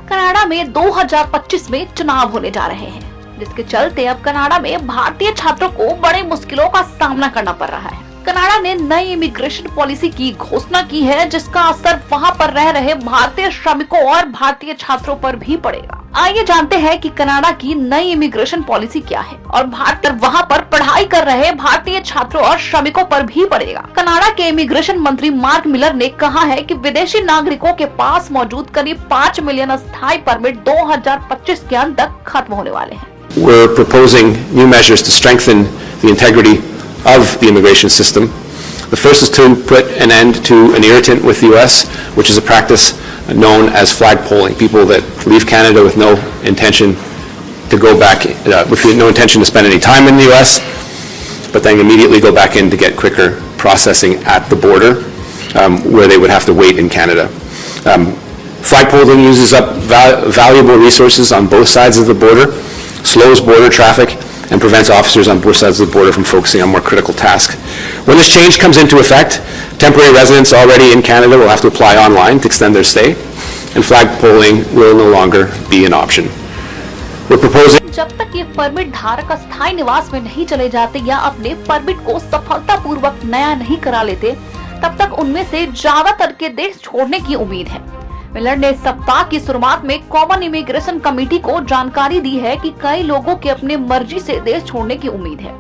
Canada में 2025 में चुनाव होने जा रहे हैं, जिसके चलते अब कनाडा में भारतीय छात्रों को बड़े मुश्किलों का सामना करना पड़ रहा है। कनाडा ने नई इमिग्रेशन पॉलिसी की घोषणा की है, जिसका असर वहां पर रह रहे भारतीय श्रमिकों और भारतीय छात्रों पर भी पड़ेगा। आइए जानते हैं कि कनाडा की नई इमिग्रेशन पॉलिसी क्या है और वहां पर पढ़ाई कर रहे भारतीय छात्रों और श्रमिकों पर भी पड़ेगा। कनाडा के इमिग्रेशन मंत्री मार्क मिलर ने कहा है कि विदेशी नागरिकों के पास मौजूद करीब 5 मिलियन अस्थायी परमिट 2025 के अंत तक खत्म होने वाले हैं। We're proposing new measures to strengthen the integrity of the immigration system. The first is to put an end to an irritant with the U.S., which is a practice known as flag polling. People that leave Canada with no intention to go back, with no intention to spend any time in the U.S., but then immediately go back in to get quicker processing at the border, where they would have to wait in Canada. Flag polling uses up valuable resources on both sides of the border, slows border traffic, and prevents officers on both sides of the border from focusing on more critical tasks. When this change comes into effect, temporary residents already in Canada will have to apply online to extend their stay, and flag polling will no longer be an option. We're proposing जब तक ये permit धारक अस्थायी निवास में नहीं चले जाते या अपने परमिट को सफलतापूर्वक नया नहीं करा लेते, तब तक उनमें से ज्यादातर के देश छोड़ने की उम्मीद है। मिलर ने इस सप्ताह की शुरुआत में कॉमन इमिग्रेशन कमेटी को जानकारी दी है कि कई लोगों के अपने मर्जी से देश छोड़ने की उम्मीद है।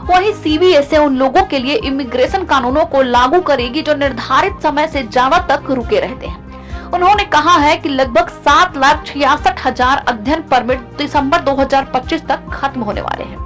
वहीं CBSA उन लोगों के लिए इमिग्रेशन कानूनों को लागू करेगी जो निर्धारित समय से ज्यादा तक रुके रहते हैं। उन्होंने कहा है कि लगभग 7,66,000 अध्ययन परमिट दिसंबर 2025 तक खत्म होने वाले हैं।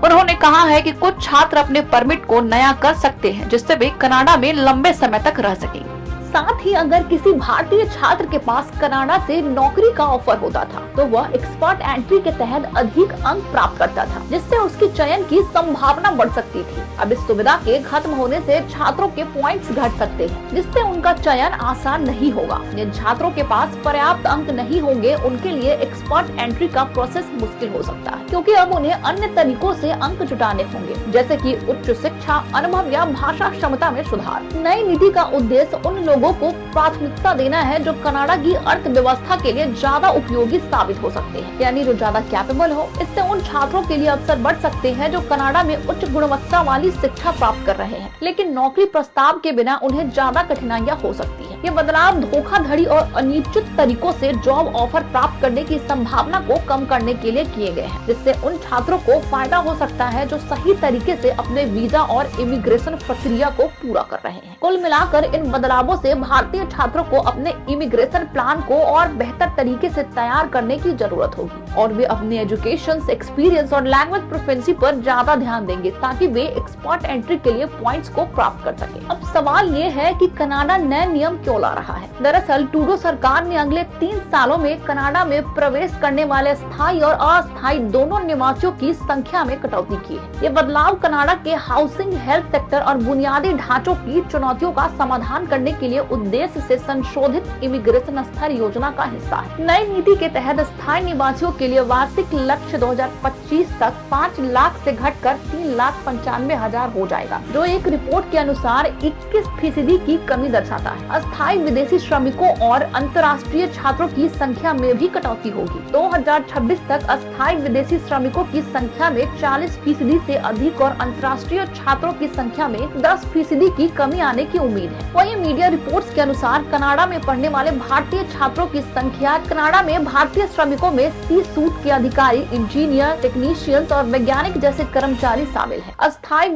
उन्होंने कहा है कि कुछ छात्र अपने परमिट को नया कर सकते हैं, जिससे वे कनाडा में लंबे समय तक रह सकेंगे। साथ ही अगर किसी भारतीय छात्र के पास कनाडा से नौकरी का ऑफर होता था, तो वह एक्सपर्ट एंट्री के तहत अधिक अंक प्राप्त करता था, जिससे उसकी चयन की संभावना बढ़ सकती थी। अब इस सुविधा के खत्म होने से छात्रों के पॉइंट्स घट सकते हैं, जिससे उनका चयन आसान नहीं होगा। जिन छात्रों के पास पर्याप्त अंक नहीं होंगे, उनके लिए एक्सपर्ट एंट्री का प्रोसेस मुश्किल हो सकता है, क्योंकि अब उन्हें अन्य तरीकों से अंक जुटाने होंगे, जैसे कि उच्च शिक्षा, अनुभव या भाषा क्षमता में सुधार। नई नीति का उद्देश्य उन लोगों को प्राथमिकता देना है जो कनाडा की अर्थव्यवस्था के लिए ज्यादा उपयोगी साबित हो सकते हैं, यानी जो ज्यादा कैपेबल हो। इससे उन छात्रों के लिए अवसर बढ़ सकते हैं जो कनाडा में उच्च गुणवत्ता वाली शिक्षा प्राप्त कर रहे हैं, लेकिन नौकरी प्रस्ताव के बिना उन्हें ज्यादा कठिनाइयां हो सकती है। ये बदलाव धोखाधड़ी और अनिश्चित तरीकों से जॉब ऑफर प्राप्त करने की संभावना को कम करने के लिए किए गए हैं, जिससे उन छात्रों को फायदा हो सकता है जो सही तरीके से अपने वीजा और इमिग्रेशन प्रक्रिया को पूरा कर रहे हैं। कुल मिलाकर इन बदलावों से भारतीय छात्रों को अपने इमिग्रेशन प्लान को और बेहतर तरीके से तैयार करने की जरूरत होगी और वे अपने एजुकेशन, एक्सपीरियंस और लैंग्वेज प्रोफिशिएंसी पर ज्यादा ध्यान देंगे, ताकि वे एक्सपर्ट एंट्री के लिए पॉइंट्स को प्राप्त कर सके। अब सवाल ये है कि कनाडा नए नियम क्यों ला रहा है। दरअसल ट्रूडो सरकार ने अगले 3 सालों में कनाडा में प्रवेश करने वाले स्थायी और अस्थायी दोनों निवासियों की संख्या में कटौती की है। ये बदलाव कनाडा के हाउसिंग, हेल्थ सेक्टर और बुनियादी ढांचों की चुनौतियों का समाधान करने के लिए उद्देश्य से संशोधित इमिग्रेशन स्तर योजना का हिस्सा है। नई नीति के तहत स्थायी निवासियों के लिए वार्षिक लक्ष्य 2025 तक 5 लाख से घटकर 3,95,000 हो जाएगा, जो एक रिपोर्ट के अनुसार 21% की कमी दर्शाता है। अस्थायी विदेशी श्रमिकों और अंतर्राष्ट्रीय छात्रों की संख्या में भी कटौती होगी। 2026 तक अस्थायी विदेशी श्रमिकों की संख्या में 40% से अधिक और अंतर्राष्ट्रीय छात्रों की संख्या में 10% की कमी आने की उम्मीद है। वहीं मीडिया रिपोर्ट्स के अनुसार कनाडा में पढ़ने वाले भारतीय छात्रों की संख्या कनाडा में भारतीय श्रमिकों में C-सूट के अधिकारी, इंजीनियर, टेक्नीशियंस और वैज्ञानिक जैसे कर्मचारी शामिल हैं। अस्थायी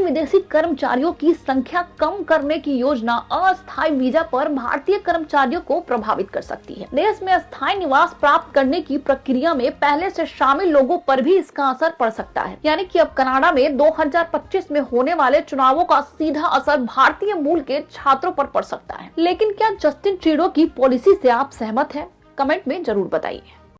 विदेशी कर्मचारियों की संख्या कम करने की योजना अस्थायी वीजा पर भारतीय कर्मचारियों को प्रभावित कर सकती है। देश में अस्थायी निवास प्राप्त करने की प्रक्रिया में पहले से शामिल लोगों पर भी इसका असर पड़ सकता है, यानी कि अब कनाडा में 2025 में होने वाले चुनावों का सीधा असर भारतीय मूल के छात्रों पर पड़ सकता है। लेकिन क्या जस्टिन ट्रूडो की पॉलिसी से आप सहमत हैं? कमेंट में जरूर बताइए।